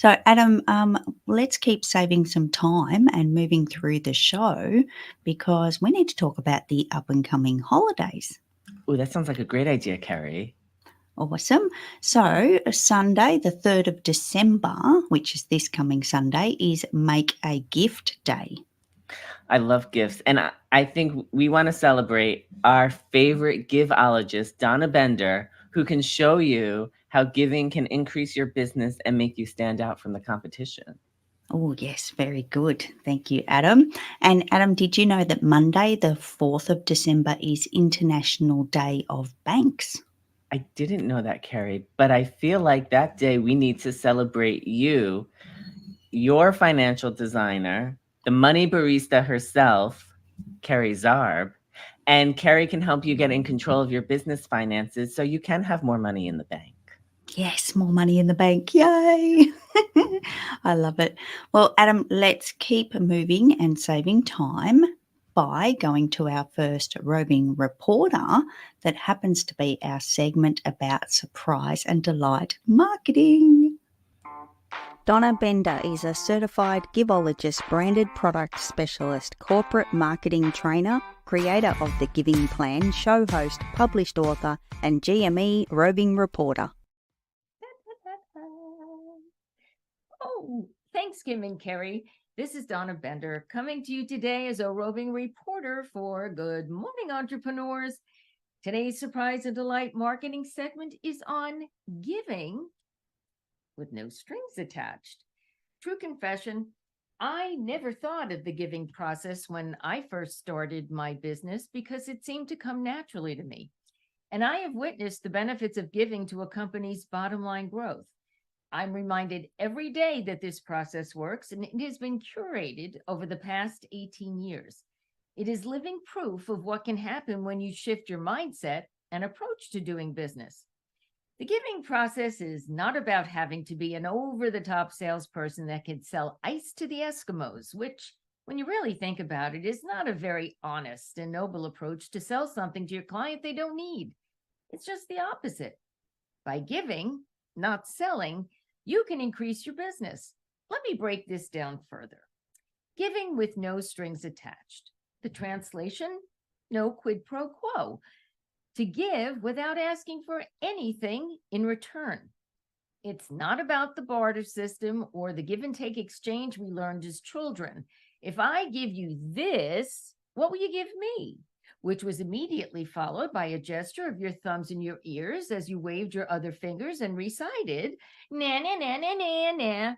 So, Adam, let's keep saving some time and moving through the show because we need to talk about the up and coming holidays. Oh, that sounds like a great idea, Kerry. Awesome. So, Sunday, the 3rd of December, which is this coming Sunday, is Make a Gift Day. I love gifts. And I think we want to celebrate our favorite giveologist, Donna Bender, who can show you how giving can increase your business and make you stand out from the competition. Oh, yes, very good. Thank you, Adam. And Adam, did you know that Monday, the 4th of December, is International Day of Banks? I didn't know that, Kerry, but I feel like that day we need to celebrate you, your financial designer, the Money Barista herself, Kerry Zarb, and Kerry can help you get in control of your business finances so you can have more money in the bank. Yes, more money in the bank. Yay! I love it. Well, Adam, let's keep moving and saving time by going to our first Roving Reporter that happens to be our segment about surprise and delight marketing. Donna Bender is a certified givologist, branded product specialist, corporate marketing trainer, creator of the Giving Plan, show host, published author, and GME Roving Reporter. Oh, thanks, Kim and Kerry. This is Donna Bender coming to you today as a roving reporter for Good Morning Entrepreneurs. Today's surprise and delight marketing segment is on giving with no strings attached. True confession, I never thought of the giving process when I first started my business because it seemed to come naturally to me. And I have witnessed the benefits of giving to a company's bottom line growth. I'm reminded every day that this process works, and it has been curated over the past 18 years. It is living proof of what can happen when you shift your mindset and approach to doing business. The giving process is not about having to be an over-the-top salesperson that can sell ice to the Eskimos, which, when you really think about it, is not a very honest and noble approach to sell something to your client they don't need. It's just the opposite. By giving, not selling, you can increase your business. Let me break this down further. Giving with no strings attached. The translation, no quid pro quo. To give without asking for anything in return. It's not about the barter system or the give and take exchange we learned as children. If I give you this, what will you give me? Which was immediately followed by a gesture of your thumbs in your ears as you waved your other fingers and recited, na na na na na na.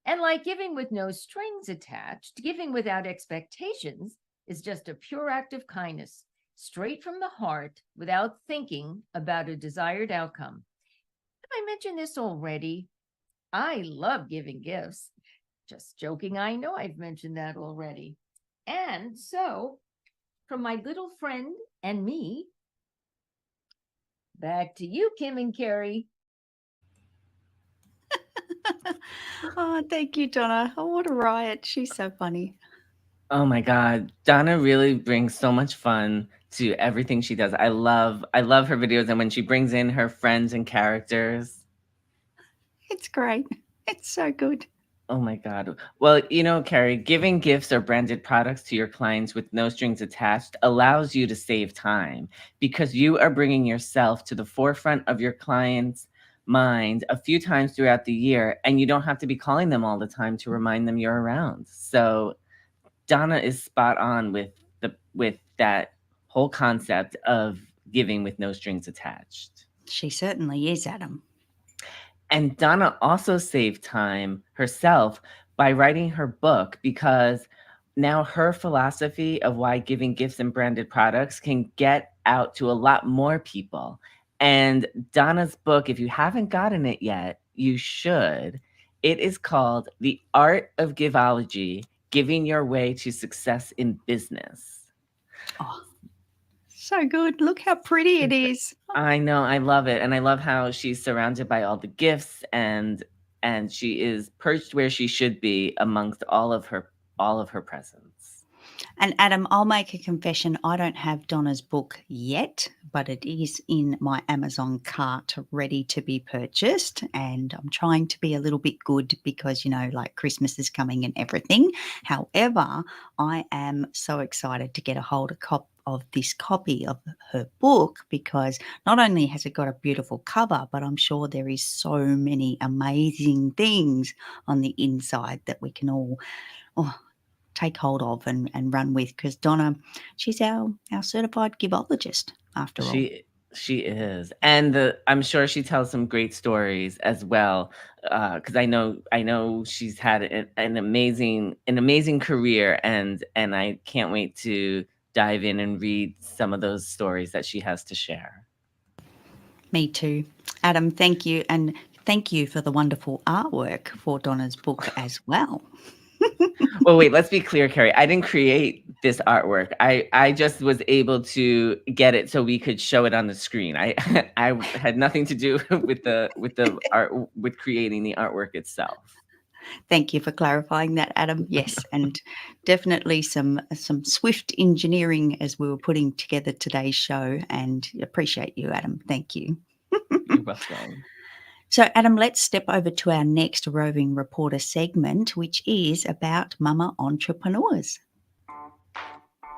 And like giving with no strings attached, giving without expectations is just a pure act of kindness, straight from the heart, without thinking about a desired outcome. Have I mentioned this already? I love giving gifts. Just joking, I know I've mentioned that already. And so, from my little friend and me, back to you, Kim and Kerry. Oh, thank you, Donna. Oh, what a riot. She's so funny. Oh my God. Donna really brings so much fun to everything she does. I love her videos and when she brings in her friends and characters. It's great. It's so good. Oh my God. Well, Kerry, giving gifts or branded products to your clients with no strings attached allows you to save time because you are bringing yourself to the forefront of your client's mind a few times throughout the year, and you don't have to be calling them all the time to remind them you're around. So Donna is spot on with that whole concept of giving with no strings attached. She certainly is, Adam. And Donna also saved time herself by writing her book because now her philosophy of why giving gifts and branded products can get out to a lot more people. And Donna's book, if you haven't gotten it yet, you should. It is called The Art of Giveology, Giving Your Way to Success in Business. Oh, so good. Look how pretty it is. I know. I love it. And I love how she's surrounded by all the gifts and she is perched where she should be amongst all of her presents. And Adam, I'll make a confession. I don't have Donna's book yet, but it is in my Amazon cart ready to be purchased. And I'm trying to be a little bit good because, like Christmas is coming and everything. However, I am so excited to get a hold of this copy of her book because not only has it got a beautiful cover, but I'm sure there is so many amazing things on the inside that we can all take hold of and run with, because Donna, she's our certified givologist after all. She is, and I'm sure she tells some great stories as well. Because I know she's had an amazing career, and I can't wait to dive in and read some of those stories that she has to share. Me too. Adam, thank you. And thank you for the wonderful artwork for Donna's book as well. Well, wait, let's be clear, Carrie. I didn't create this artwork. I just was able to get it so we could show it on the screen. I had nothing to do with the art, with creating the artwork itself. Thank you for clarifying that, Adam. Yes, and definitely some swift engineering as we were putting together today's show, and appreciate you, Adam. Thank you. You're welcome. So, Adam, let's step over to our next Roving Reporter segment, which is about Mama Entrepreneurs.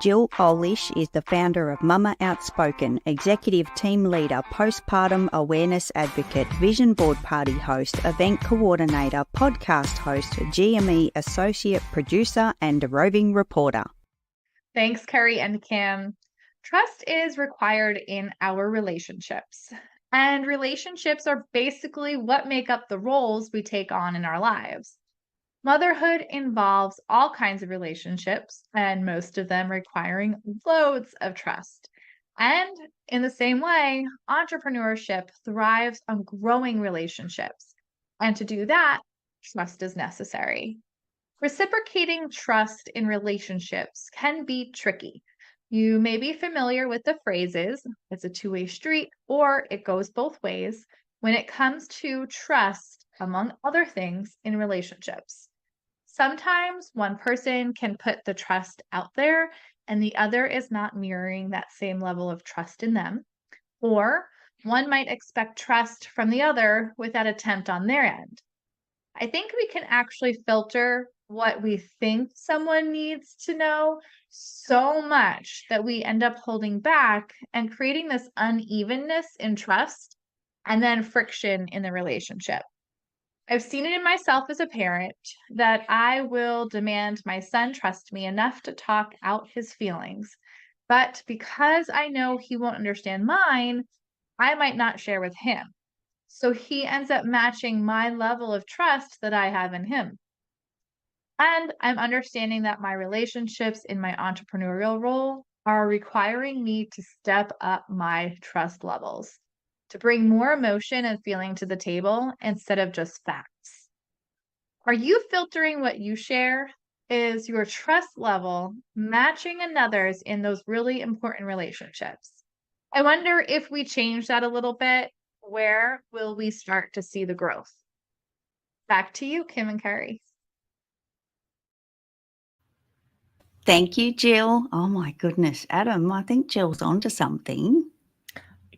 Jill Olish is the founder of Mama Outspoken, executive team leader, postpartum awareness advocate, vision board party host, event coordinator, podcast host, GME associate producer, and roving reporter. Thanks, Kerry and Kim. Trust is required in our relationships. And relationships are basically what make up the roles we take on in our lives. Motherhood involves all kinds of relationships, and most of them requiring loads of trust. And in the same way, entrepreneurship thrives on growing relationships. And to do that, trust is necessary. Reciprocating trust in relationships can be tricky. You may be familiar with the phrases, it's a two-way street, or it goes both ways when it comes to trust, among other things, in relationships. Sometimes one person can put the trust out there and the other is not mirroring that same level of trust in them. Or one might expect trust from the other with that attempt on their end. I think we can actually filter what we think someone needs to know so much that we end up holding back and creating this unevenness in trust and then friction in the relationship. I've seen it in myself as a parent that I will demand my son trust me enough to talk out his feelings. But because I know he won't understand mine, I might not share with him. So he ends up matching my level of trust that I have in him. And I'm understanding that my relationships in my entrepreneurial role are requiring me to step up my trust levels, to bring more emotion and feeling to the table instead of just facts. Are you filtering what you share? Is your trust level matching another's in those really important relationships? I wonder if we change that a little bit, where will we start to see the growth? Back to you, Kim and Kerry. Thank you, Jill. Oh my goodness, Adam, I think Jill's onto something.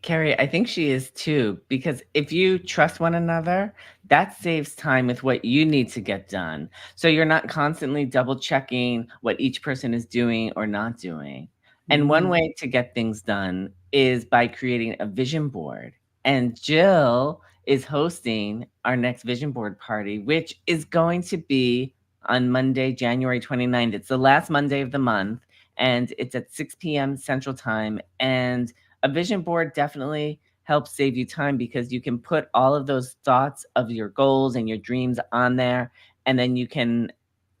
Carrie, I think she is too, because if you trust one another, that saves time with what you need to get done. So you're not constantly double checking what each person is doing or not doing. And one way to get things done is by creating a vision board. And Jill is hosting our next vision board party, which is going to be on Monday, January 29th. It's the last Monday of the month, and it's at 6 p.m. Central Time. And a vision board definitely helps save you time because you can put all of those thoughts of your goals and your dreams on there, and then you can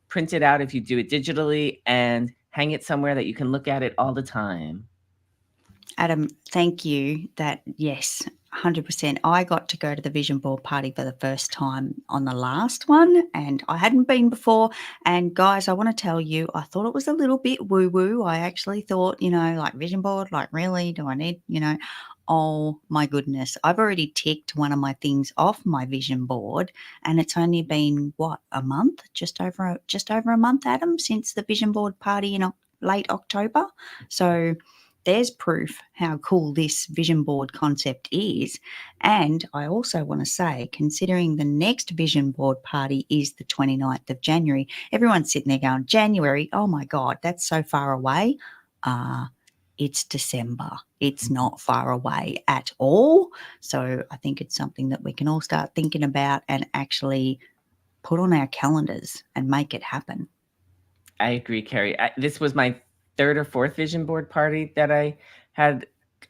print it out if you do it digitally and hang it somewhere that you can look at it all the time. Adam, thank you. That, yes, 100%. I got to go to the vision board party for the first time on the last one, and I hadn't been before. And guys, I want to tell you, I thought it was a little bit woo-woo. I actually thought, like vision board, like really, do I need, oh my goodness. I've already ticked one of my things off my vision board, and it's only been, a month? Just over a month, Adam, since the vision board party in late October. So there's proof how cool this vision board concept is. And I also want to say, considering the next vision board party is the 29th of January, everyone's sitting there going, January, oh my God, that's so far away. It's December. It's not far away at all. So I think it's something that we can all start thinking about and actually put on our calendars and make it happen. I agree, Carrie. This was my third or fourth vision board party that I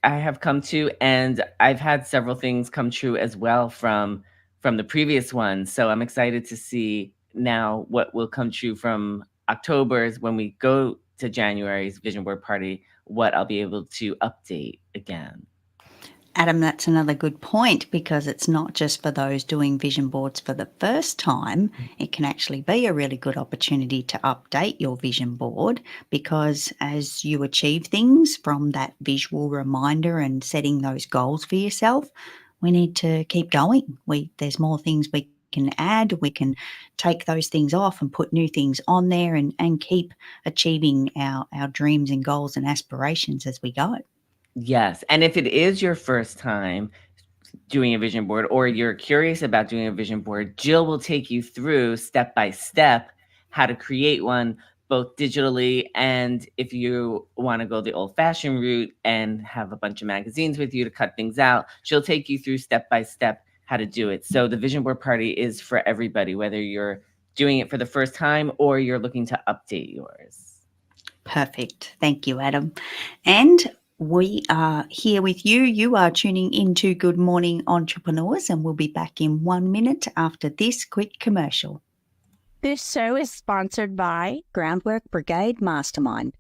have come to, and I've had several things come true as well from the previous one. So I'm excited to see now what will come true from October's when we go to January's vision board party, what I'll be able to update again. Adam, that's another good point, because it's not just for those doing vision boards for the first time. It can actually be a really good opportunity to update your vision board, because as you achieve things from that visual reminder and setting those goals for yourself, we need to keep going. There's more things we can add. We can take those things off and put new things on there and keep achieving our dreams and goals and aspirations as we go. Yes. And if it is your first time doing a vision board, or you're curious about doing a vision board, Jill will take you through step by step how to create one, both digitally, and if you want to go the old-fashioned route and have a bunch of magazines with you to cut things out, she'll take you through step by step how to do it. So the vision board party is for everybody, whether you're doing it for the first time or you're looking to update yours. Perfect. Thank you, Adam. And we are here with you. You are tuning into Good Morning Entrepreneurs, and we'll be back in 1 minute after this quick commercial. This show is sponsored by Groundwork Brigade Mastermind.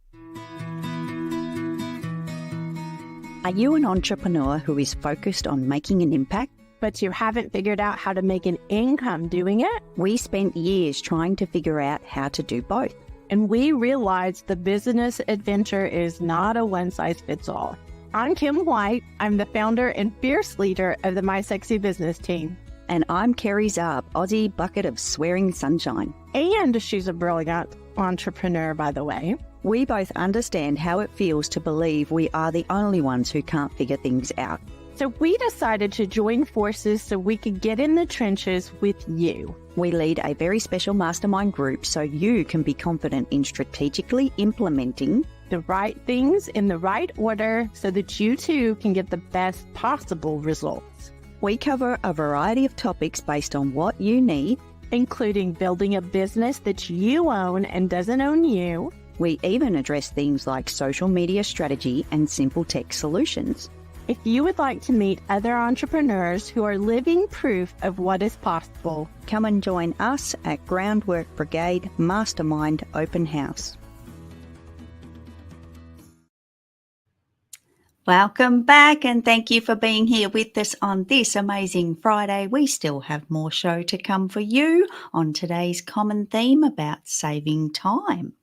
Are you an entrepreneur who is focused on making an impact, but you haven't figured out how to make an income doing it? We spent years trying to figure out how to do both. And we realized the business adventure is not a one-size-fits-all. I'm Kim White. I'm the founder and fierce leader of the My Sexy Business team. And I'm Kerry Zarb, Aussie bucket of swearing sunshine. And she's a brilliant entrepreneur, by the way. We both understand how it feels to believe we are the only ones who can't figure things out. So we decided to join forces so we could get in the trenches with you. We lead a very special mastermind group so you can be confident in strategically implementing the right things in the right order so that you too can get the best possible results. We cover a variety of topics based on what you need, including building a business that you own and doesn't own you. We even address things like social media strategy and simple tech solutions. If you would like to meet other entrepreneurs who are living proof of what is possible, come and join us at Groundwork Brigade Mastermind Open House. Welcome back, and thank you for being here with us on this amazing Friday. We still have more show to come for you on today's common theme about saving time.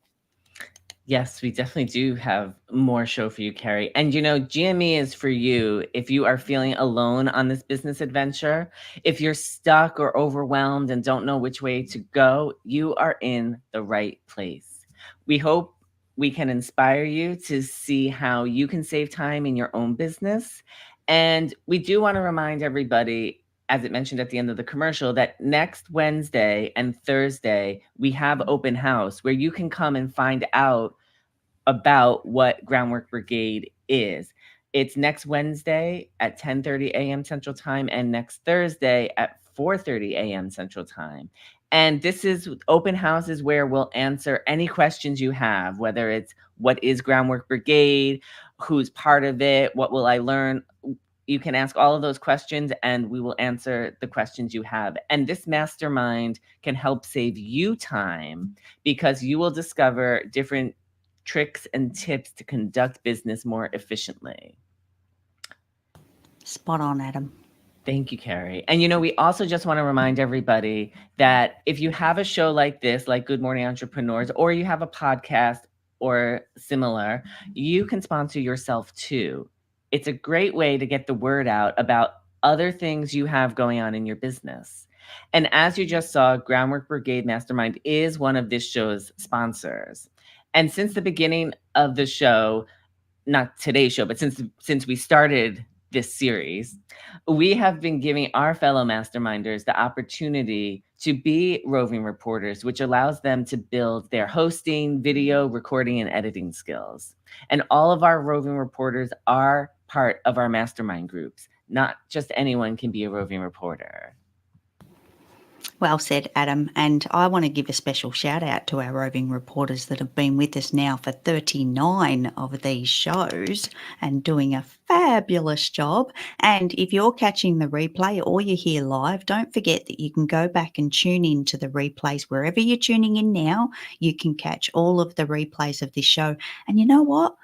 Yes, we definitely do have more show for you, Carrie. And GME is for you if you are feeling alone on this business adventure. If you're stuck or overwhelmed and don't know which way to go, you are in the right place. We hope we can inspire you to see how you can save time in your own business. And we do want to remind everybody, as it mentioned at the end of the commercial, that next Wednesday and Thursday, we have open house where you can come and find out about what Groundwork Brigade is. It's next Wednesday at 10:30 a.m. Central Time and next Thursday at 4:30 a.m. Central Time. And this is open houses where we'll answer any questions you have, whether it's what is Groundwork Brigade, who's part of it, what will I learn? You can ask all of those questions and we will answer the questions you have. And this mastermind can help save you time because you will discover different tricks and tips to conduct business more efficiently. Spot on, Adam. Thank you, Carrie. And we also just want to remind everybody that if you have a show like this, like Good Morning Entrepreneurs, or you have a podcast or similar, you can sponsor yourself too. It's a great way to get the word out about other things you have going on in your business. And as you just saw, Groundwork Brigade Mastermind is one of this show's sponsors. And since the beginning of the show, not today's show, but since we started this series, we have been giving our fellow masterminders the opportunity to be roving reporters, which allows them to build their hosting, video, recording, and editing skills. And all of our roving reporters are part of our mastermind groups. Not just anyone can be a roving reporter. Well said, Adam. And I want to give a special shout out to our roving reporters that have been with us now for 39 of these shows and doing a fabulous job. And if you're catching the replay or you're here live, don't forget that you can go back and tune in to the replays wherever you're tuning in now. You can catch all of the replays of this show. And you know what?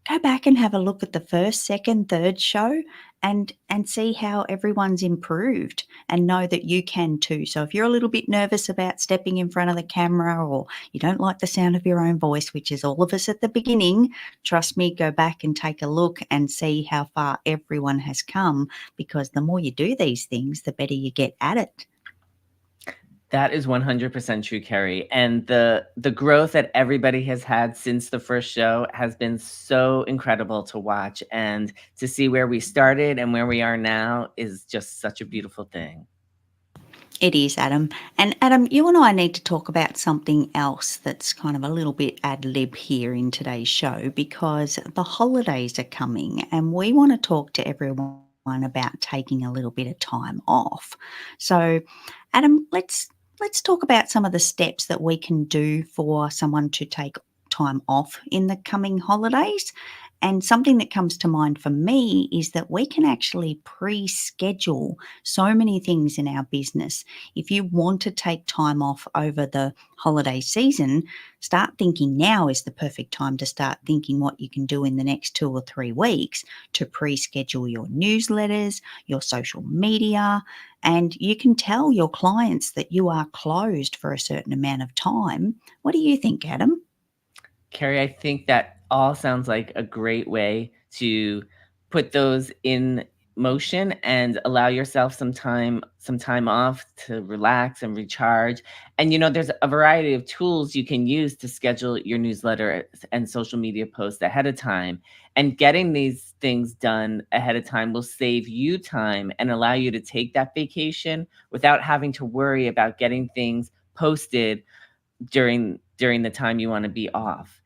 Go back and have a look at the first, second, third show and see how everyone's improved, and know that you can too. So if you're a little bit nervous about stepping in front of the camera, or you don't like the sound of your own voice, which is all of us at the beginning, trust me, go back and take a look and see how far everyone has come, because the more you do these things, the better you get at it. That is 100% true, Kerry. And the growth that everybody has had since the first show has been so incredible to watch. And to see where we started and where we are now is just such a beautiful thing. It is, Adam. And Adam, you and I need to talk about something else that's kind of a little bit ad lib here in today's show, because the holidays are coming and we want to talk to everyone about taking a little bit of time off. So, Adam, let's talk about some of the steps that we can do for someone to take time off in the coming holidays. And something that comes to mind for me is that we can actually pre-schedule so many things in our business. If you want to take time off over the holiday season, start thinking now is the perfect time to start thinking what you can do in the next 2 or 3 weeks to pre-schedule your newsletters, your social media, and you can tell your clients that you are closed for a certain amount of time. What do you think, Adam? Kerry, I think that all sounds like a great way to put those in motion and allow yourself some time off to relax and recharge. And there's a variety of tools you can use to schedule your newsletter and social media posts ahead of time. And getting these things done ahead of time will save you time and allow you to take that vacation without having to worry about getting things posted during the time you want to be off.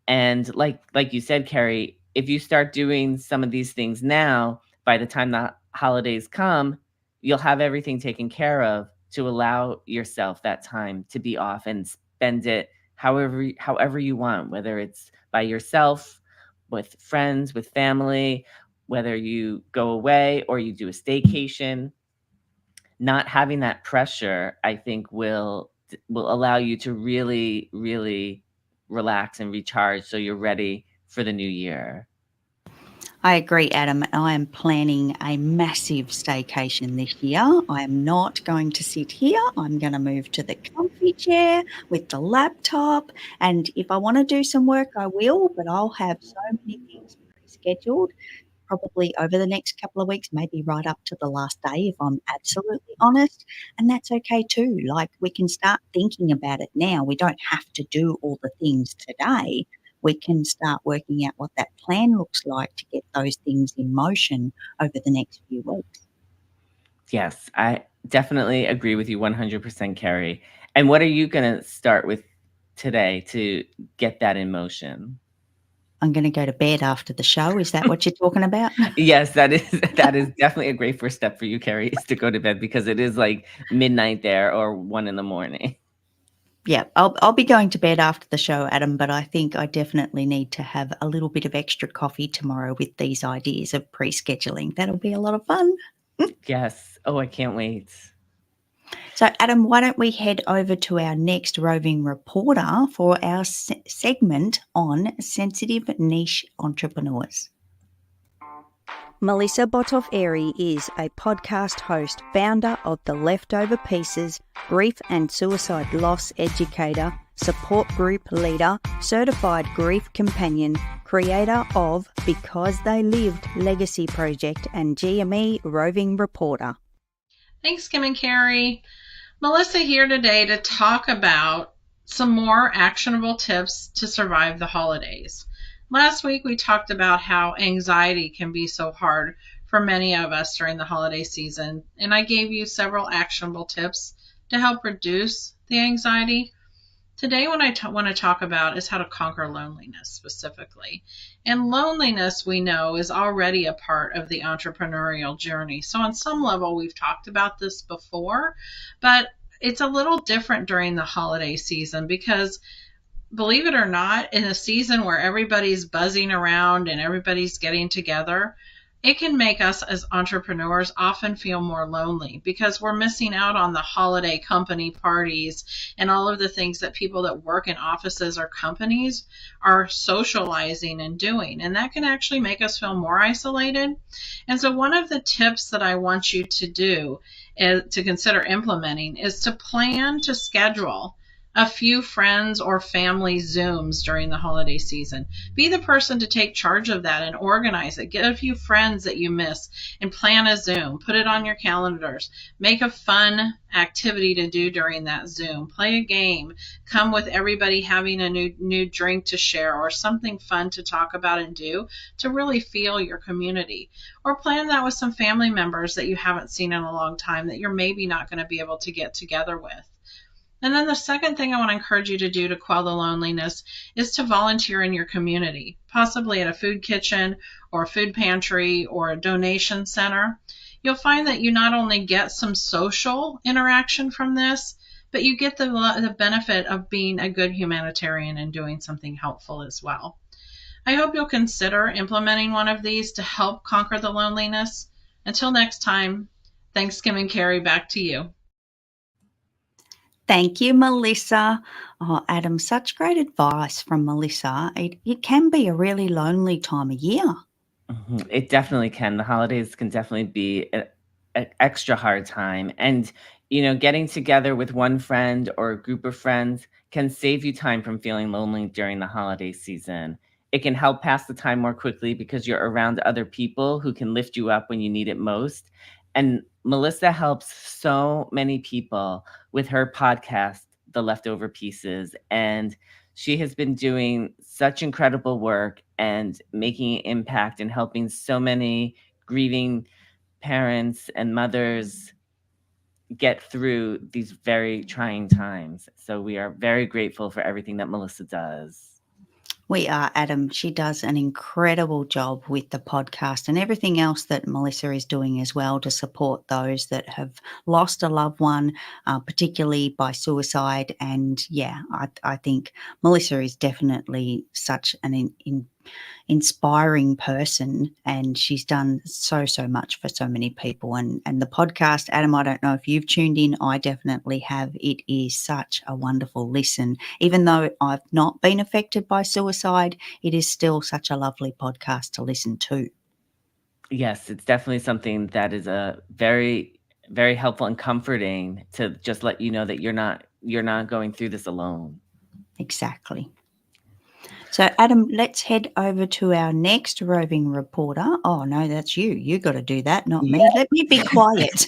And like you said, Kerry, if you start doing some of these things now, by the time the holidays come, you'll have everything taken care of to allow yourself that time to be off and spend it however you want, whether it's by yourself, with friends, with family, whether you go away or you do a staycation. Not having that pressure, I think, will allow you to really, really relax and recharge so you're ready for the new year. I agree, Adam. I am planning a massive staycation this year. I am not going to sit here. I'm going to move to the comfy chair with the laptop. And if I want to do some work, I will, but I'll have so many things scheduled probably over the next couple of weeks, maybe right up to the last day, if I'm absolutely honest. And that's okay too. Like, we can start thinking about it now. We don't have to do all the things today. We can start working out what that plan looks like to get those things in motion over the next few weeks. Yes, I definitely agree with you 100%, Kerry. And what are you going to start with today to get that in motion? I'm going to go to bed after the show. Is that what you're talking about? Yes, that is definitely a great first step for you, Kerry, is to go to bed, because it is like midnight there or 1 a.m. Yeah, I'll be going to bed after the show, Adam, but I think I definitely need to have a little bit of extra coffee tomorrow with these ideas of pre-scheduling. That'll be a lot of fun. Yes. Oh, I can't wait. So, Adam, why don't we head over to our next roving reporter for our segment on sensitive niche entrepreneurs. Melissa Botoff-Airy is a podcast host, founder of The Leftover Pieces, grief and suicide loss educator, support group leader, certified grief companion, creator of Because They Lived Legacy Project, and GME Roving Reporter. Thanks, Kim and Kerry. Melissa here today to talk about some more actionable tips to survive the holidays. Last week, we talked about how anxiety can be so hard for many of us during the holiday season, and I gave you several actionable tips to help reduce the anxiety. Today, what I want to talk about is how to conquer loneliness specifically. And loneliness, we know, is already a part of the entrepreneurial journey. So on some level, we've talked about this before, but it's a little different during the holiday season because, believe it or not, in a season where everybody's buzzing around and everybody's getting together, it can make us as entrepreneurs often feel more lonely because we're missing out on the holiday company parties and all of the things that people that work in offices or companies are socializing and doing. And that can actually make us feel more isolated. And so one of the tips that I want you to do to consider implementing is to plan to schedule a few friends or family Zooms during the holiday season. Be the person to take charge of that and organize it. Get a few friends that you miss and plan a Zoom. Put it on your calendars. Make a fun activity to do during that Zoom. Play a game. Come with everybody having a new drink to share or something fun to talk about and do to really feel your community. Or plan that with some family members that you haven't seen in a long time that you're maybe not going to be able to get together with. And then the second thing I want to encourage you to do to quell the loneliness is to volunteer in your community, possibly at a food kitchen or a food pantry or a donation center. You'll find that you not only get some social interaction from this, but you get the benefit of being a good humanitarian and doing something helpful as well. I hope you'll consider implementing one of these to help conquer the loneliness. Until next time, thanks, Kim and Carrie. Back to you. Thank you, Melissa. Oh, Adam, such great advice from Melissa. It can be a really lonely time of year. It definitely can. The holidays can definitely be an extra hard time. And, getting together with one friend or a group of friends can save you time from feeling lonely during the holiday season. It can help pass the time more quickly because you're around other people who can lift you up when you need it most. And Melissa helps so many people with her podcast, The Leftover Pieces. And she has been doing such incredible work and making an impact and helping so many grieving parents and mothers get through these very trying times. So we are very grateful for everything that Melissa does. We are, Adam. She does an incredible job with the podcast and everything else that Melissa is doing as well to support those that have lost a loved one, particularly by suicide. And yeah, I think Melissa is definitely such an inspiring person, and she's done so much for so many people. And the podcast, Adam, I don't know if you've tuned in. I definitely have. It is such a wonderful listen. Even though I've not been affected by suicide, it is still such a lovely podcast to listen to. Yes, it's definitely something that is a very, very helpful and comforting to just let you know that you're not going through this alone. Exactly. So, Adam, let's head over to our next roving reporter. Oh, no, that's you. You got to do that, not me. Let me be quiet.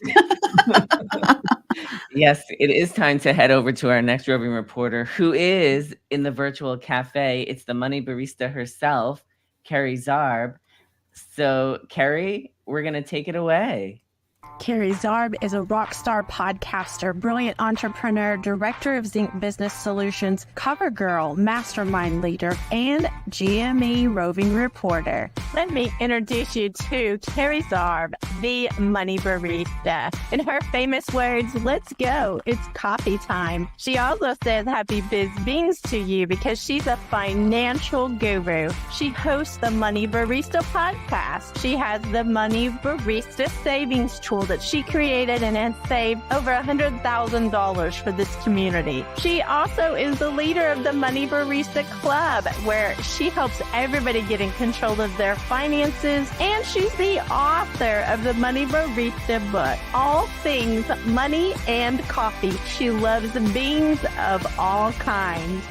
Yes, it is time to head over to our next roving reporter, who is in the virtual cafe. It's the Money Barista herself, Kerry Zarb. So, Kerry, we're going to take it away. Kerry Zarb is a rock star podcaster, brilliant entrepreneur, director of Zinc Business Solutions, cover girl, mastermind leader, and GME roving reporter. Let me introduce you to Kerry Zarb, the Money Barista. In her famous words, let's go, it's coffee time. She also says happy biz beans to you because she's a financial guru. She hosts the Money Barista podcast. She has the Money Barista savings tool that she created and has saved over $100,000 for this community. She also is the leader of the Money Barista Club, where she helps everybody get in control of their finances, and she's the author of the Money Barista book, All Things Money and Coffee. She loves beans of all kinds.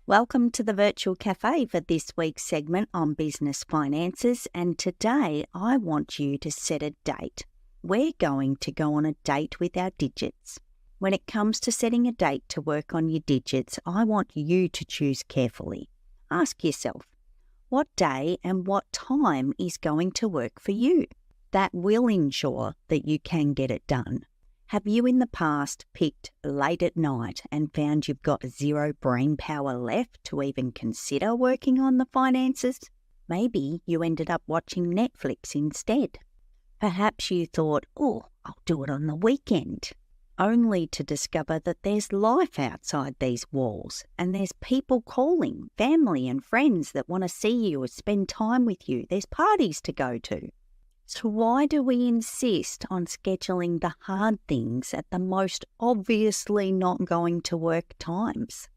Welcome to the Virtual Cafe for this week's segment on business finances, and today I want you to set a date. We're going to go on a date with our digits. When it comes to setting a date to work on your digits, I want you to choose carefully. Ask yourself, what day and what time is going to work for you. That will ensure that you can get it done. Have you in the past picked late at night and found you've got zero brain power left to even consider working on the finances? Maybe you ended up watching Netflix instead. Perhaps you thought, oh, I'll do it on the weekend, only to discover that there's life outside these walls and there's people calling, family and friends that want to see you or spend time with you. There's parties to go to. So why do we insist on scheduling the hard things at the most obviously not going to work times?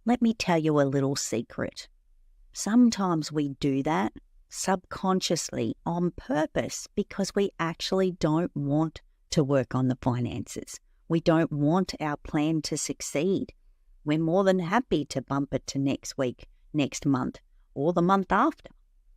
Let me tell you a little secret. Sometimes we do that subconsciously on purpose because we actually don't want to work on the finances. We don't want our plan to succeed. We're more than happy to bump it to next week, next month, or the month after.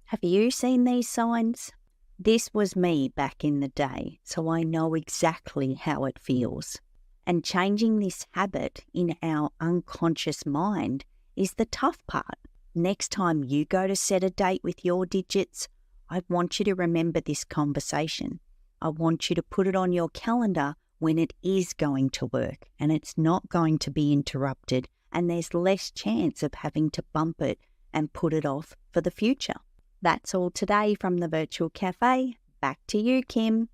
Have you seen these signs? This was me back in the day, so I know exactly how it feels. And changing this habit in our unconscious mind is the tough part. Next time you go to set a date with your digits, I want you to remember this conversation. I want you to put it on your calendar when it is going to work and it's not going to be interrupted and there's less chance of having to bump it and put it off for the future. That's all today from the Virtual Cafe. Back to you, Kim.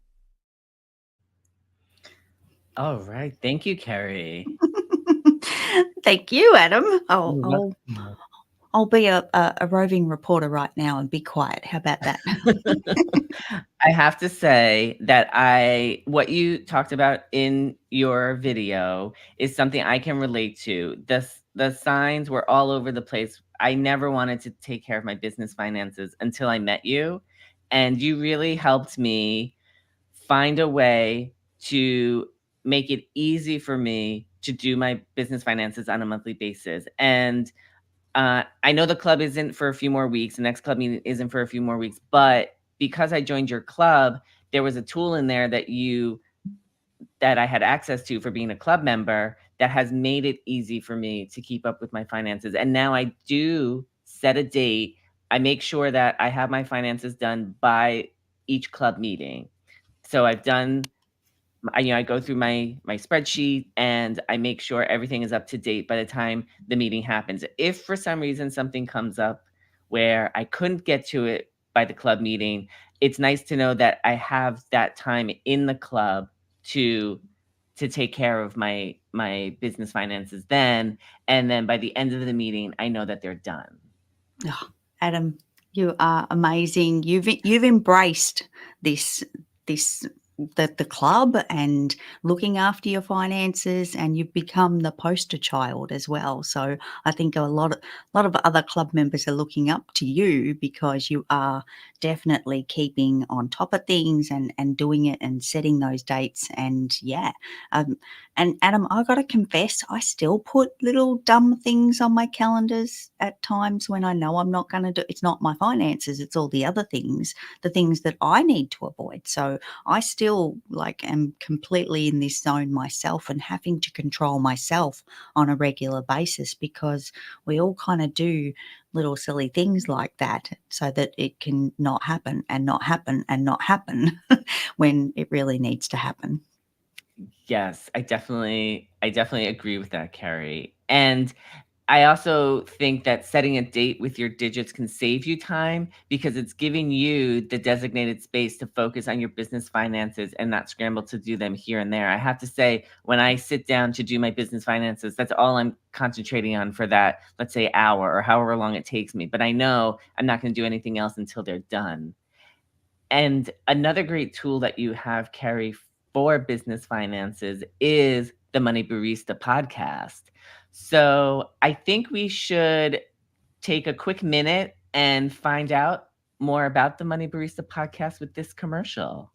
All right. Thank you, Kerry. Thank you, Adam. You're I'll be a roving reporter right now and be quiet. How about that? I have to say that what you talked about in your video is something I can relate to. The signs were all over the place. I never wanted to take care of my business finances until I met you. And you really helped me find a way to make it easy for me to do my business finances on a monthly basis. And I know the club isn't for a few more weeks. The next club meeting isn't for a few more weeks. But because I joined your club, there was a tool in there that I had access to for being a club member that has made it easy for me to keep up with my finances. And now I do set a date. I make sure that I have my finances done by each club meeting. So I go through my spreadsheet and I make sure everything is up to date by the time the meeting happens. If for some reason something comes up where I couldn't get to it by the club meeting, it's nice to know that I have that time in the club to take care of my business finances then. And then by the end of the meeting, I know that they're done. Oh, Adam, you are amazing. You've embraced the club and looking after your finances, and you've become the poster child as well. So I think a lot of other club members are looking up to you because you are definitely keeping on top of things and doing it and setting those dates. And and Adam, I got to confess, I still put little dumb things on my calendars at times when I know I'm not going to do. It's not my finances, it's all the other things, the things that I need to avoid. So I still am completely in this zone myself and having to control myself on a regular basis, because we all kind of do little silly things like that so that it can not happen and not happen and not happen when it really needs to happen. Yes, I definitely agree with that, Kerry. And I also think that setting a date with your digits can save you time because it's giving you the designated space to focus on your business finances and not scramble to do them here and there. I have to say, when I sit down to do my business finances, that's all I'm concentrating on for that, let's say, hour or however long it takes me. But I know I'm not going to do anything else until they're done. And another great tool that you have, Kerry, for business finances is the Money Barista podcast. So I think we should take a quick minute and find out more about the Money Barista podcast with this commercial.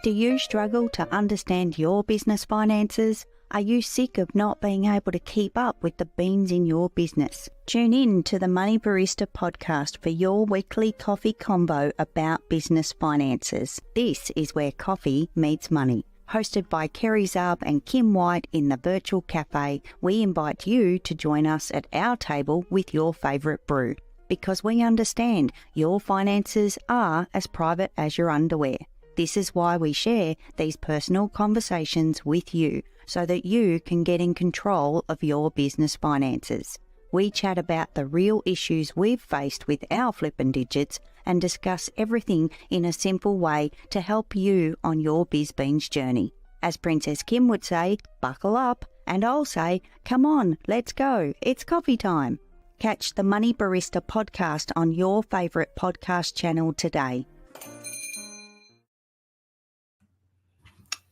Do you struggle to understand your business finances? Are you sick of not being able to keep up with the beans in your business? Tune in to the Money Barista podcast for your weekly coffee convo about business finances. This is where coffee meets money. hosted by Kerry Zarb and Kim White in the virtual cafe. We invite you to join us at our table with your favourite brew, because we understand your finances are as private as your underwear. This is why we share these personal conversations with you, so that you can get in control of your business finances. We chat about the real issues we've faced with our flippin' digits and discuss everything in a simple way to help you on your BizBeans journey. As Princess Kim would say, buckle up, and I'll say, come on, let's go, it's coffee time. Catch the Money Barista podcast on your favourite podcast channel today.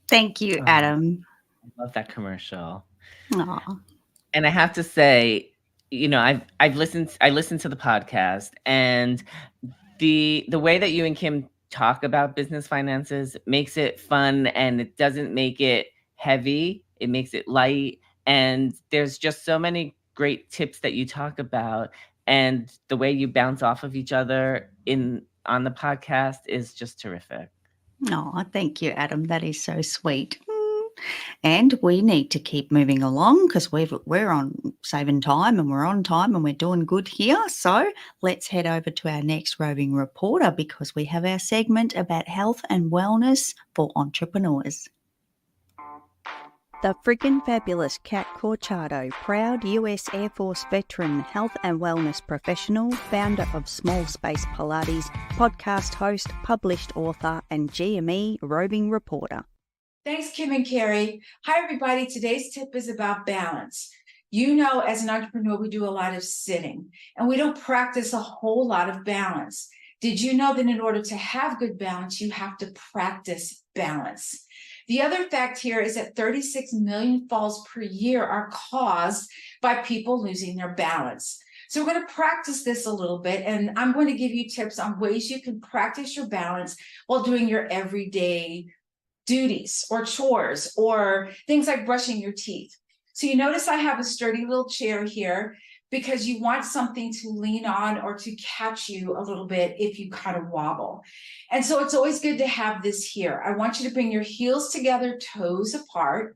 Thank you, Adam. I love that commercial. Aw. And I have to say, I listened to the podcast, and the way that you and Kim talk about business finances makes it fun, and it doesn't make it heavy. It makes it light, and there's just so many great tips that you talk about, and the way you bounce off of each other on the podcast is just terrific. Oh, thank you, Adam. That is so sweet. And we need to keep moving along because we're on saving time and we're on time and we're doing good here. So let's head over to our next Roving Reporter, because we have our segment about health and wellness for entrepreneurs. The freaking fabulous Kat Corchado, proud US Air Force veteran, health and wellness professional, founder of Small Space Pilates, podcast host, published author, and GME Roving Reporter. Thanks, Kim and Kerry. Hi, everybody. Today's tip is about balance. You know, as an entrepreneur, we do a lot of sitting, and we don't practice a whole lot of balance. Did you know that in order to have good balance, you have to practice balance? The other fact here is that 36 million falls per year are caused by people losing their balance. So we're going to practice this a little bit, and I'm going to give you tips on ways you can practice your balance while doing your everyday duties or chores or things like brushing your teeth. So you notice I have a sturdy little chair here because you want something to lean on or to catch you a little bit if you kind of wobble. And so it's always good to have this here. I want you to bring your heels together, toes apart,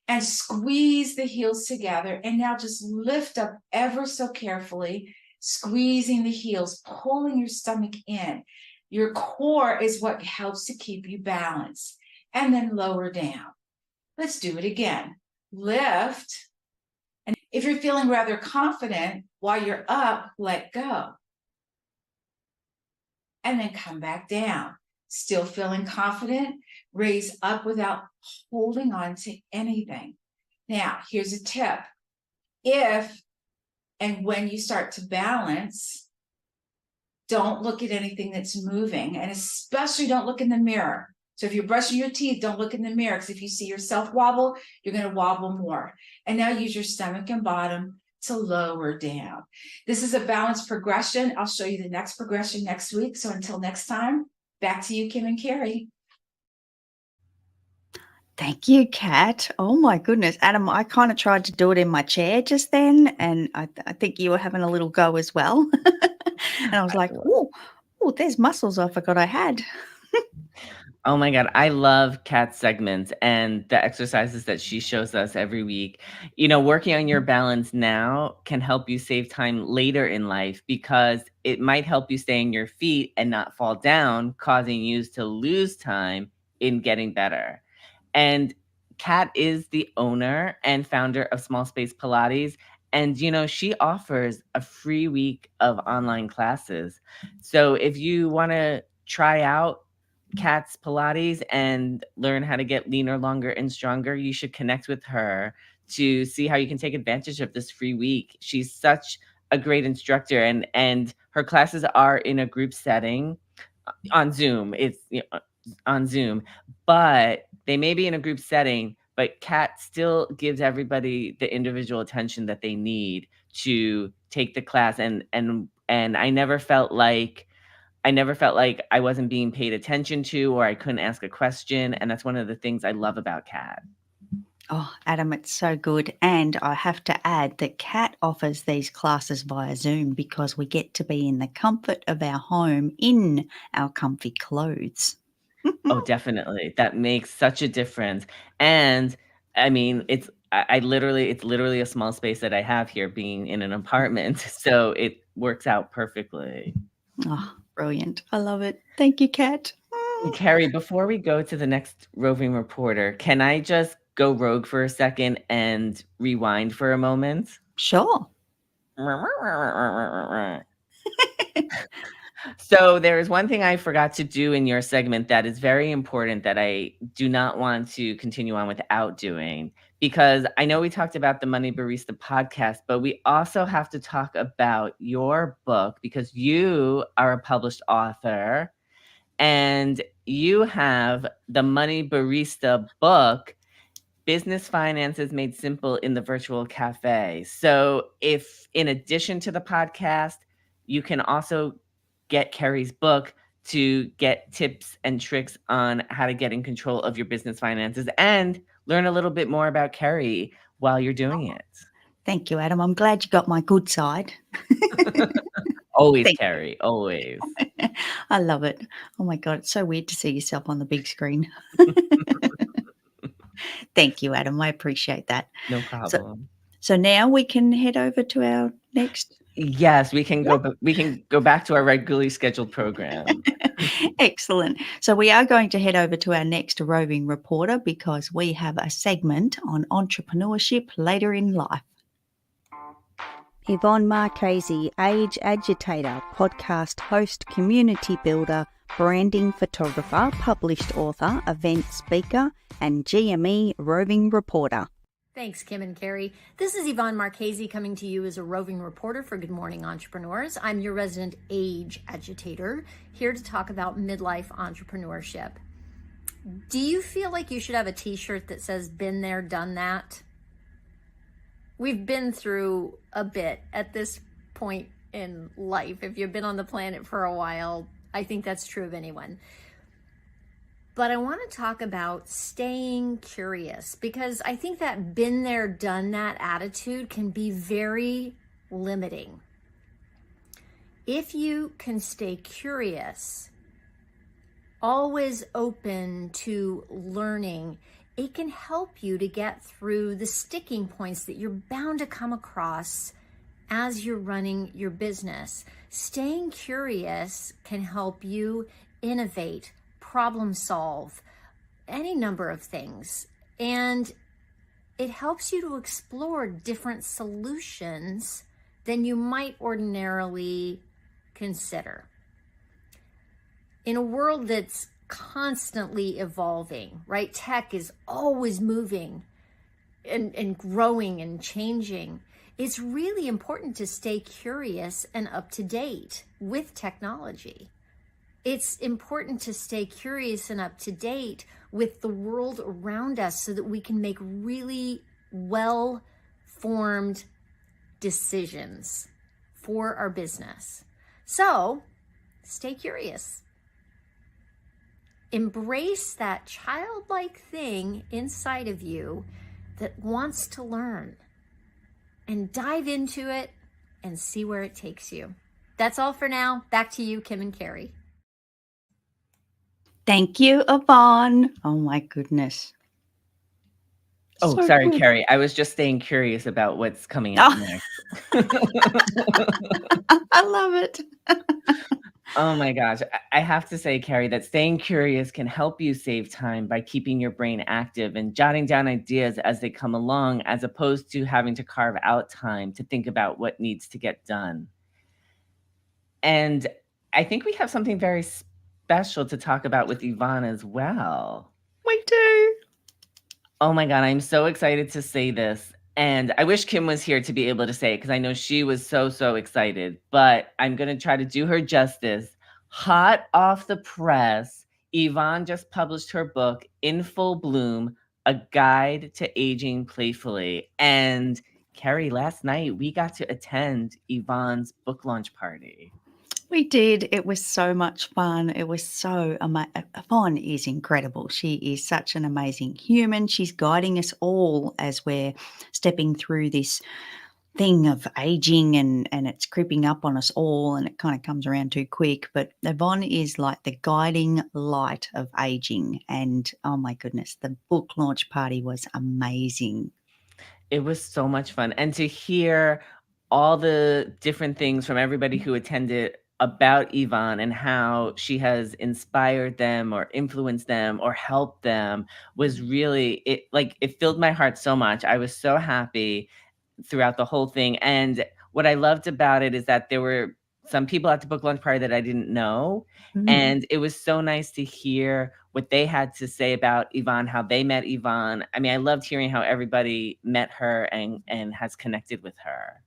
and squeeze the heels together. And now just lift up ever so carefully, squeezing the heels, pulling your stomach in. Your core is what helps to keep you balanced. And then lower down. Let's do it again. Lift. And if you're feeling rather confident while you're up, let go. And then come back down. Still feeling confident? Raise up without holding on to anything. Now, here's a tip. If and when you start to balance, don't look at anything that's moving, and especially don't look in the mirror. So if you're brushing your teeth, don't look in the mirror, because if you see yourself wobble, you're going to wobble more. And now use your stomach and bottom to lower down. This is a balanced progression. I'll show you the next progression next week. So until next time, back to you, Kim and Kerry. Thank you, Kat. Oh my goodness, Adam, I kind of tried to do it in my chair just then, and I think you were having a little go as well. And I was like, oh, there's muscles I forgot I had. Oh my God, I love Kat's segments and the exercises that she shows us every week. Working on your balance now can help you save time later in life, because it might help you stay on your feet and not fall down, causing you to lose time in getting better. And Kat is the owner and founder of Small Space Pilates. And, she offers a free week of online classes. So if you want to try out Kat's Pilates and learn how to get leaner, longer, and stronger, you should connect with her to see how you can take advantage of this free week. She's such a great instructor, and her classes are in a group setting on Zoom. It's on Zoom, but they may be in a group setting, but Kat still gives everybody the individual attention that they need to take the class. And I never felt like I wasn't being paid attention to, or I couldn't ask a question. And that's one of the things I love about Kat. Oh, Adam, it's so good. And I have to add that Kat offers these classes via Zoom because we get to be in the comfort of our home in our comfy clothes. Oh, definitely. That makes such a difference. And I mean, it's literally a small space that I have here being in an apartment. So it works out perfectly. Oh, brilliant. I love it. Thank you, Kat. Carrie, before we go to the next roving reporter, can I just go rogue for a second and rewind for a moment? Sure. So there is one thing I forgot to do in your segment that is very important that I do not want to continue on without doing, because I know we talked about the Money Barista podcast, but we also have to talk about your book because you are a published author and you have the Money Barista book, Business Finances Made Simple in the Virtual Cafe. So if in addition to the podcast, you can also get Kerry's book to get tips and tricks on how to get in control of your business finances and learn a little bit more about Kerry while you're doing it. Thank you, Adam. I'm glad you got my good side. Always, Thank Kerry, always. I love it. Oh my God, it's so weird to see yourself on the big screen. Thank you, Adam. I appreciate that. No problem. So now we can head over to our next. Yes, we can go back to our regularly scheduled program. Excellent. So we are going to head over to our next roving reporter because we have a segment on entrepreneurship later in life. Yvonne Marchese, age agitator, podcast host, community builder, branding photographer, published author, event speaker, and GME roving reporter. Thanks, Kim and Kerry. This is Yvonne Marchese coming to you as a roving reporter for Good Morning Entrepreneurs. I'm your resident age agitator, here to talk about midlife entrepreneurship. Do you feel like you should have a t-shirt that says, "Been there, done that"? We've been through a bit at this point in life. If you've been on the planet for a while, I think that's true of anyone. But I want to talk about staying curious, because I think that been there, done that attitude can be very limiting. If you can stay curious, always open to learning, it can help you to get through the sticking points that you're bound to come across as you're running your business. Staying curious can help you innovate, problem solve, any number of things. And it helps you to explore different solutions than you might ordinarily consider. In a world that's constantly evolving, right? Tech is always moving and growing and changing. It's really important to stay curious and up to date with technology. It's important to stay curious and up to date with the world around us so that we can make really well-formed decisions for our business. So, stay curious. Embrace that childlike thing inside of you that wants to learn, and dive into it and see where it takes you. That's all for now. Back to you, Kim and Kerry. Thank you, Yvonne. Oh my goodness. Oh, So sorry, good. Kerry. I was just staying curious about what's coming up next. I love it. Oh my gosh. I have to say, Kerry, that staying curious can help you save time by keeping your brain active and jotting down ideas as they come along, as opposed to having to carve out time to think about what needs to get done. And I think we have something very special to talk about with Yvonne as well. We do. Oh my God, I'm so excited to say this. And I wish Kim was here to be able to say it, because I know she was so excited. But I'm going to try to do her justice. Hot off the press, Yvonne just published her book, In Full Bloom, A Guide to Aging Playfully. And Kerry, last night we got to attend Yvonne's book launch party. We did. It was so much fun. It was so amazing. Yvonne is incredible. She is such an amazing human. She's guiding us all as we're stepping through this thing of aging and it's creeping up on us all and it kind of comes around too quick. But Yvonne is like the guiding light of aging. And oh my goodness, the book launch party was amazing. It was so much fun. And to hear all the different things from everybody who attended about Yvonne and how she has inspired them or influenced them or helped them was really, it filled my heart so much. I was so happy throughout the whole thing. And what I loved about it is that there were some people at the book launch party that I didn't know. And it was so nice to hear what they had to say about Yvonne, how they met Yvonne. I mean, I loved hearing how everybody met her and has connected with her.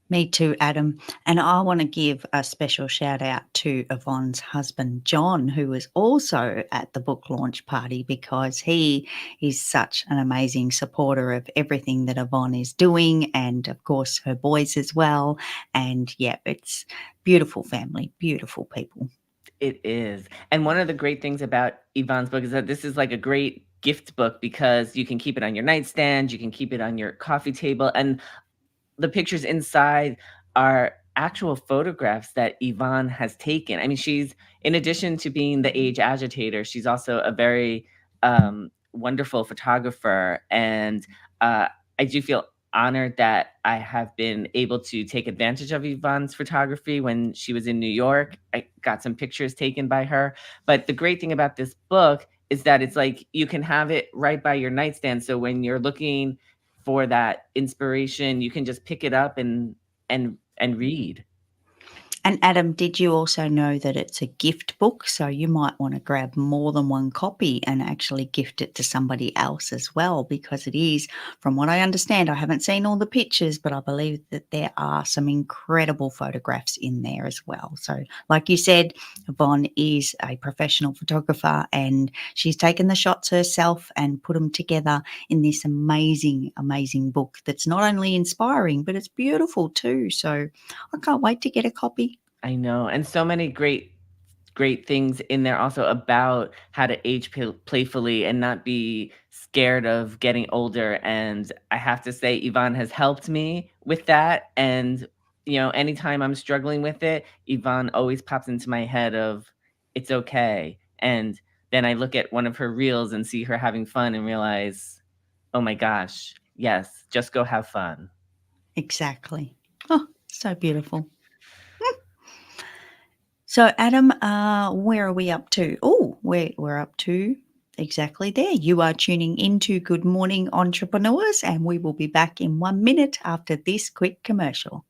Me too, Adam. And I want to give a special shout out to Yvonne's husband, John, who was also at the book launch party because he is such an amazing supporter of everything that Yvonne is doing and, of course, her boys as well. And, yeah, it's beautiful family, beautiful people. It is. And one of the great things about Yvonne's book is that this is like a great gift book because you can keep it on your nightstand, you can keep it on your coffee table, and the pictures inside are actual photographs that Yvonne has taken. I mean, she's, in addition to being the age agitator, she's also a very wonderful photographer. And I do feel honored that I have been able to take advantage of Yvonne's photography. When she was in New York, I got some pictures taken by her. But the great thing about this book is that it's like you can have it right by your nightstand. So when you're looking for that inspiration, you can just pick it up and read. And Adam, did you also know that it's a gift book? So you might want to grab more than one copy and actually gift it to somebody else as well, because it is, from what I understand, I haven't seen all the pictures, but I believe that there are some incredible photographs in there as well. So like you said, Yvonne is a professional photographer and she's taken the shots herself and put them together in this amazing, amazing book that's not only inspiring, but it's beautiful too. So I can't wait to get a copy. I know. And so many great things in there also about how to age playfully and not be scared of getting older. And I have to say, Yvonne has helped me with that. And, you know, anytime I'm struggling with it, Yvonne always pops into my head of, it's okay. And then I look at one of her reels and see her having fun and realize, oh my gosh, yes, just go have fun. Exactly. Oh, so beautiful. So, Adam, where are we up to? Oh, we're up to exactly there. You are tuning into Good Morning Entrepreneurs, and we will be back in 1 minute after this quick commercial.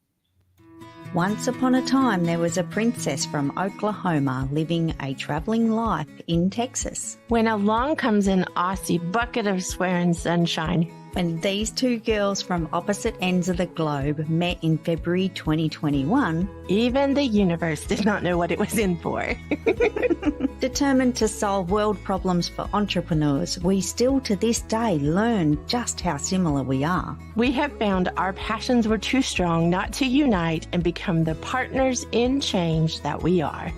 Once upon a time, there was a princess from Oklahoma living a traveling life in Texas. When along comes an Aussie bucket of swearing sunshine. When these two girls from opposite ends of the globe met in February 2021, even the universe did not know what it was in for. Determined to solve world problems for entrepreneurs, we still to this day learn just how similar we are. We have found our passions were too strong not to unite and become the partners in change that we are.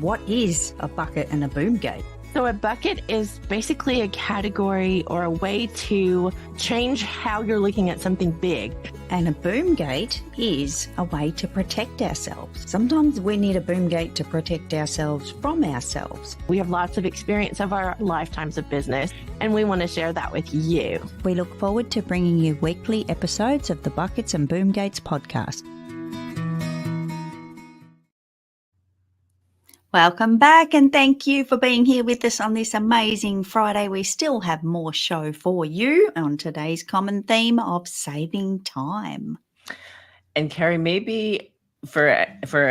What is a bucket and a boom gate? So a bucket is basically a category or a way to change how you're looking at something big. And a boom gate is a way to protect ourselves. Sometimes we need a boom gate to protect ourselves from ourselves. We have lots of experience of our lifetimes of business, and we want to share that with you. We look forward to bringing you weekly episodes of the Buckets and Boom Gates podcast. Welcome back, and thank you for being here with us on this amazing Friday. We still have more show for you on today's common theme of saving time. And Kerry, maybe for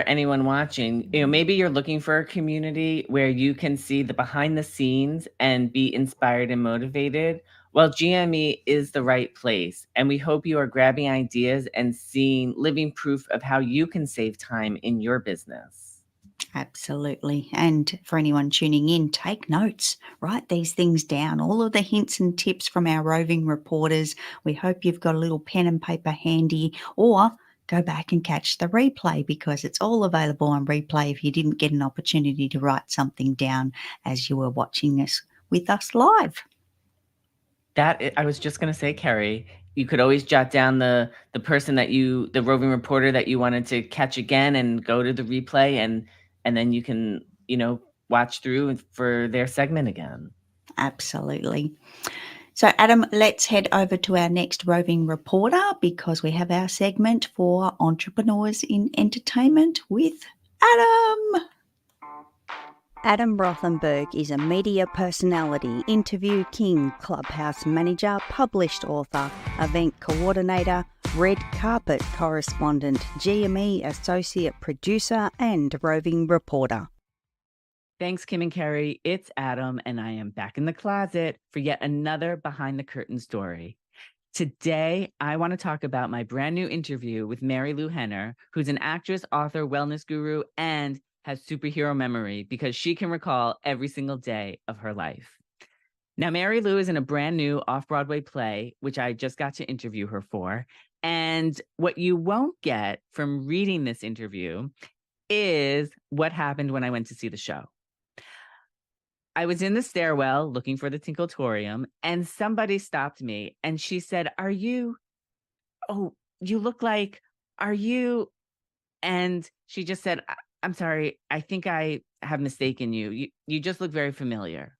anyone watching, you know, maybe you're looking for a community where you can see the behind the scenes and be inspired and motivated. Well, GME is the right place, and we hope you are grabbing ideas and seeing living proof of how you can save time in your business. Absolutely. And for anyone tuning in, take notes, write these things down, all of the hints and tips from our roving reporters. We hope you've got a little pen and paper handy, or go back and catch the replay because it's all available on replay if you didn't get an opportunity to write something down as you were watching us with us live. That I was just going to say, Kerry, you could always jot down the person the roving reporter that you wanted to catch again and go to the replay and then you can, watch through for their segment again. Absolutely. So, Adam, let's head over to our next roving reporter because we have our segment for entrepreneurs in entertainment with Adam. Adam Rothenberg is a media personality, interview king, clubhouse manager, published author, event coordinator, red carpet correspondent, GME associate producer, and roving reporter. Thanks, Kim and Kerry. It's Adam, and I am back in the closet for yet another behind the curtain story. Today, I want to talk about my brand new interview with Mary Lou Henner, who's an actress, author, wellness guru, and has superhero memory because she can recall every single day of her life. Now, Mary Lou is in a brand new off-Broadway play, which I just got to interview her for. And what you won't get from reading this interview is what happened when I went to see the show. I was in the stairwell looking for the Tinkletorium, and somebody stopped me and she said, you look like, are you? And she just said, I'm sorry, I think I have mistaken you. You just look very familiar.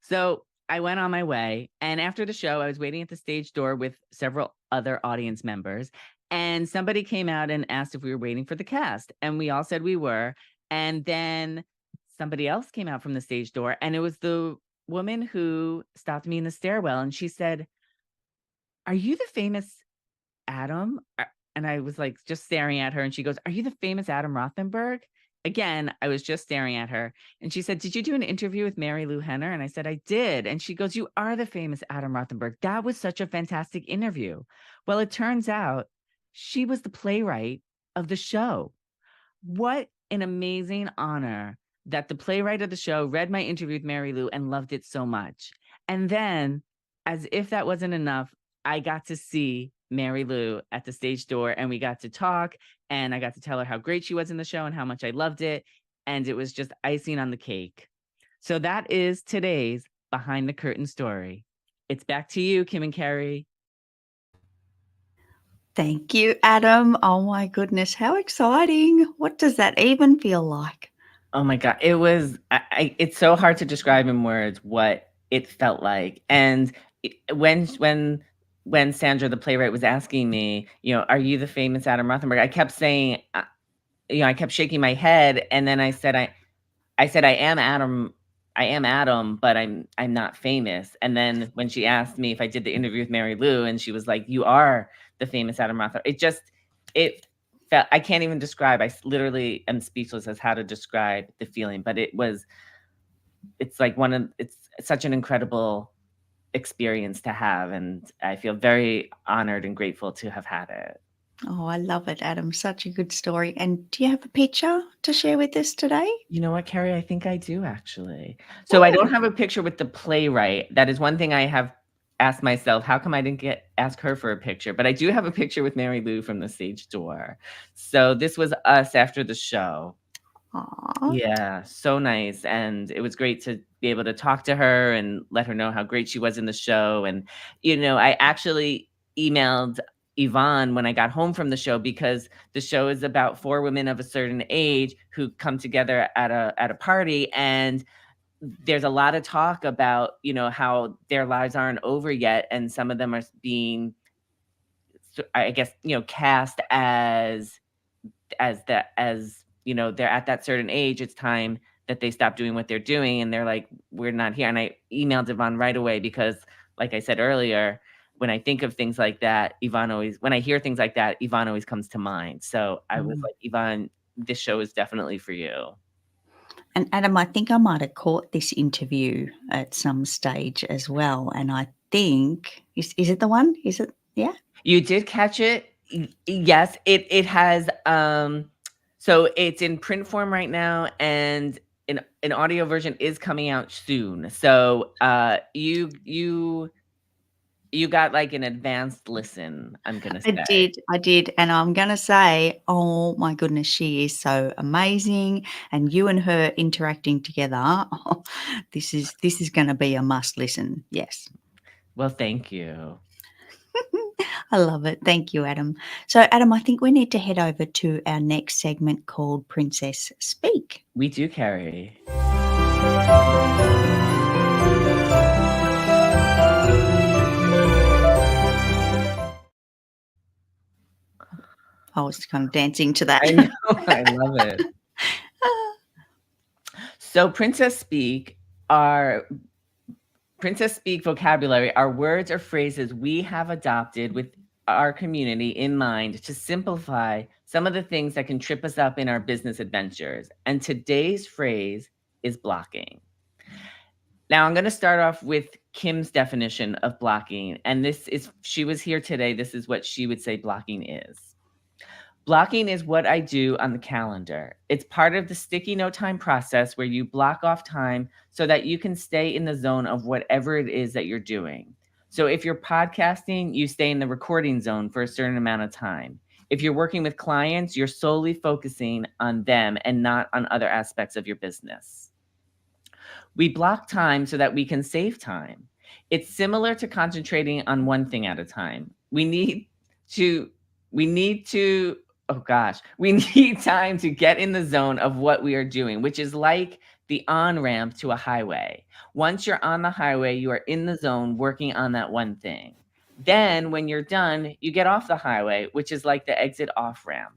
So I went on my way, and after the show, I was waiting at the stage door with several other audience members, and somebody came out and asked if we were waiting for the cast, and we all said we were. And then somebody else came out from the stage door, and it was the woman who stopped me in the stairwell, and she said, are you the famous Adam? And I was like, just staring at her, and she goes, are you the famous Adam Rothenberg? Again, I was just staring at her, and she said, did you do an interview with Mary Lou Henner? And I said, I did. And she goes, you are the famous Adam Rothenberg. That was such a fantastic interview. Well, it turns out she was the playwright of the show. What an amazing honor that the playwright of the show read my interview with Mary Lou and loved it so much. And then, as if that wasn't enough, I got to see Mary Lou at the stage door, and we got to talk, and I got to tell her how great she was in the show and how much I loved it. And it was just icing on the cake. So that is today's behind the curtain story. It's back to you, Kim and Kerry. Thank you, Adam. Oh my goodness, how exciting. What does that even feel like? Oh my God. It was, it's so hard to describe in words what it felt like. And when Sandra, the playwright, was asking me, are you the famous Adam Rothenberg? I kept saying, I kept shaking my head. And then I said, I said, I am Adam, but I'm not famous. And then when she asked me if I did the interview with Mary Lou, and she was like, you are the famous Adam Rothenberg. It felt, I can't even describe. I literally am speechless as how to describe the feeling, but it's such an incredible experience to have. And I feel very honored and grateful to have had it. Oh, I love it, Adam. Such a good story. And do you have a picture to share with us today? You know what, Kerry? I think I do, actually. So I don't have a picture with the playwright. That is one thing I have asked myself, how come I didn't ask her for a picture? But I do have a picture with Mary Lou from the stage door. So this was us after the show. Aww. Yeah, so nice. And it was great to be able to talk to her and let her know how great she was in the show. And, I actually emailed Yvonne when I got home from the show, because the show is about 4 women of a certain age who come together at a party, and there's a lot of talk about, how their lives aren't over yet, and some of them are being, I guess, cast as they're at that certain age. It's time that they stop doing what they're doing, and they're like, we're not here. And I emailed Yvonne right away because, like I said earlier, when I think of things like that, when I hear things like that, Yvonne always comes to mind. So I was like, Yvonne, this show is definitely for you. And Adam, I think I might have caught this interview at some stage as well. And I think, is it the one? Is it? Yeah. You did catch it. Yes, it has. So it's in print form right now, and an audio version is coming out soon. So you got like an advanced listen, I'm going to say. I did. And I'm going to say, oh my goodness, she is so amazing. And you and her interacting together, this is going to be a must listen. Yes. Well, thank you. I love it. Thank you, Adam. So, Adam, I think we need to head over to our next segment called Princess Speak. We do, Carrie. I was kind of dancing to that. I know. I love it. So Princess Speak vocabulary are words or phrases we have adopted with our community in mind to simplify some of the things that can trip us up in our business adventures. And today's phrase is blocking. Now I'm going to start off with Kim's definition of blocking. And she was here today. This is what she would say blocking is. Blocking is what I do on the calendar. It's part of the sticky note time process where you block off time so that you can stay in the zone of whatever it is that you're doing. So if you're podcasting, you stay in the recording zone for a certain amount of time. If you're working with clients, you're solely focusing on them and not on other aspects of your business. We block time so that we can save time. It's similar to concentrating on one thing at a time. We need time to get in the zone of what we are doing, which is like the on-ramp to a highway. Once you're on the highway, you are in the zone working on that one thing. Then when you're done, you get off the highway, which is like the exit off-ramp.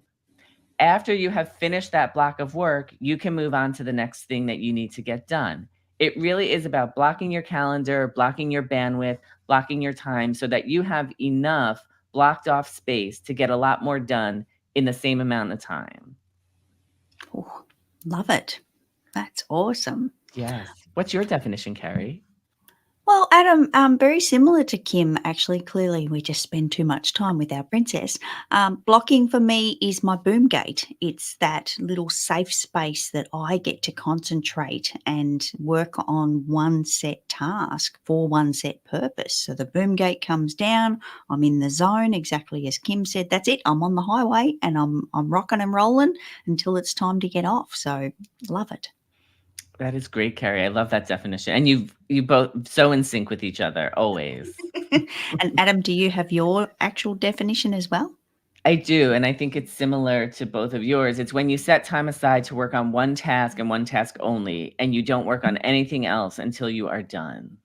After you have finished that block of work, you can move on to the next thing that you need to get done. It really is about blocking your calendar, blocking your bandwidth, blocking your time so that you have enough blocked off space to get a lot more done in the same amount of time. Oh, love it. That's awesome. Yes. What's your definition, Carrie? Well, Adam, very similar to Kim, actually. Clearly, we just spend too much time with our princess. Blocking for me is my boom gate. It's that little safe space that I get to concentrate and work on one set task for one set purpose. So the boom gate comes down. I'm in the zone, exactly as Kim said. That's it. I'm on the highway and I'm rocking and rolling until it's time to get off. So love it. That is great, Carrie. I love that definition. And you both so in sync with each other, always. And Adam, do you have your actual definition as well? I do. And I think it's similar to both of yours. It's when you set time aside to work on one task and one task only, and you don't work on anything else until you are done.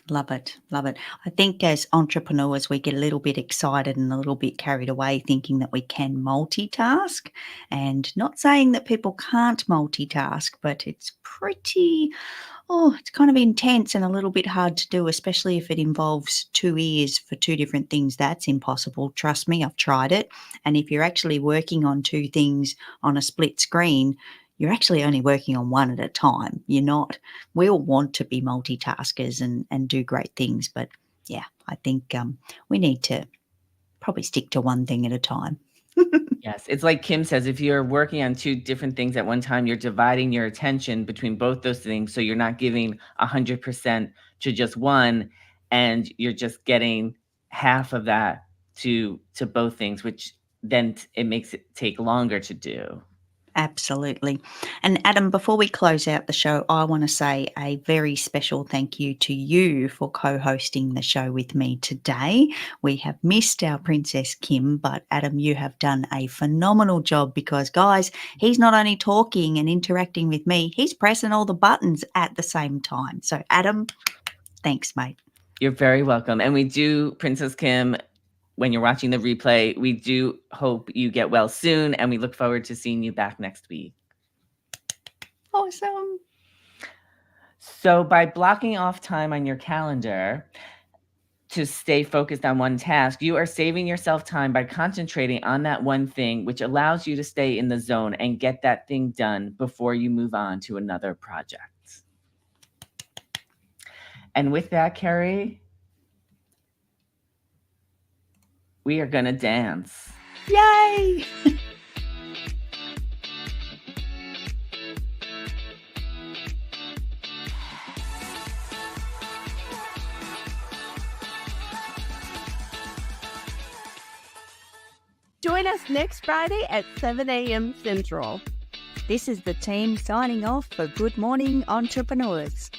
Love it. Love it. I think as entrepreneurs, we get a little bit excited and a little bit carried away thinking that we can multitask, and not saying that people can't multitask, but it's it's kind of intense and a little bit hard to do, especially if it involves two ears for two different things. That's impossible. Trust me, I've tried it. And if you're actually working on two things on a split screen, you're actually only working on one at a time. You're not. We all want to be multitaskers and do great things. But yeah, I think we need to probably stick to one thing at a time. Yes. It's like Kim says, if you're working on two different things at one time, you're dividing your attention between both those things. So you're not giving 100% to just one, and you're just getting half of that to both things, which then it makes it take longer to do. Absolutely. And Adam, before we close out the show, I want to say a very special thank you to you for co-hosting the show with me today. We have missed our Princess Kim, but Adam, you have done a phenomenal job because, guys, he's not only talking and interacting with me, he's pressing all the buttons at the same time. So, Adam, thanks, mate. You're very welcome. And we do, Princess Kim, when you're watching the replay, we do hope you get well soon, and we look forward to seeing you back next week. Awesome. So by blocking off time on your calendar to stay focused on one task, you are saving yourself time by concentrating on that one thing, which allows you to stay in the zone and get that thing done before you move on to another project. And with that, Carrie, we are going to dance. Yay! Join us next Friday at 7 a.m. Central. This is the team signing off for Good Morning Entrepreneurs.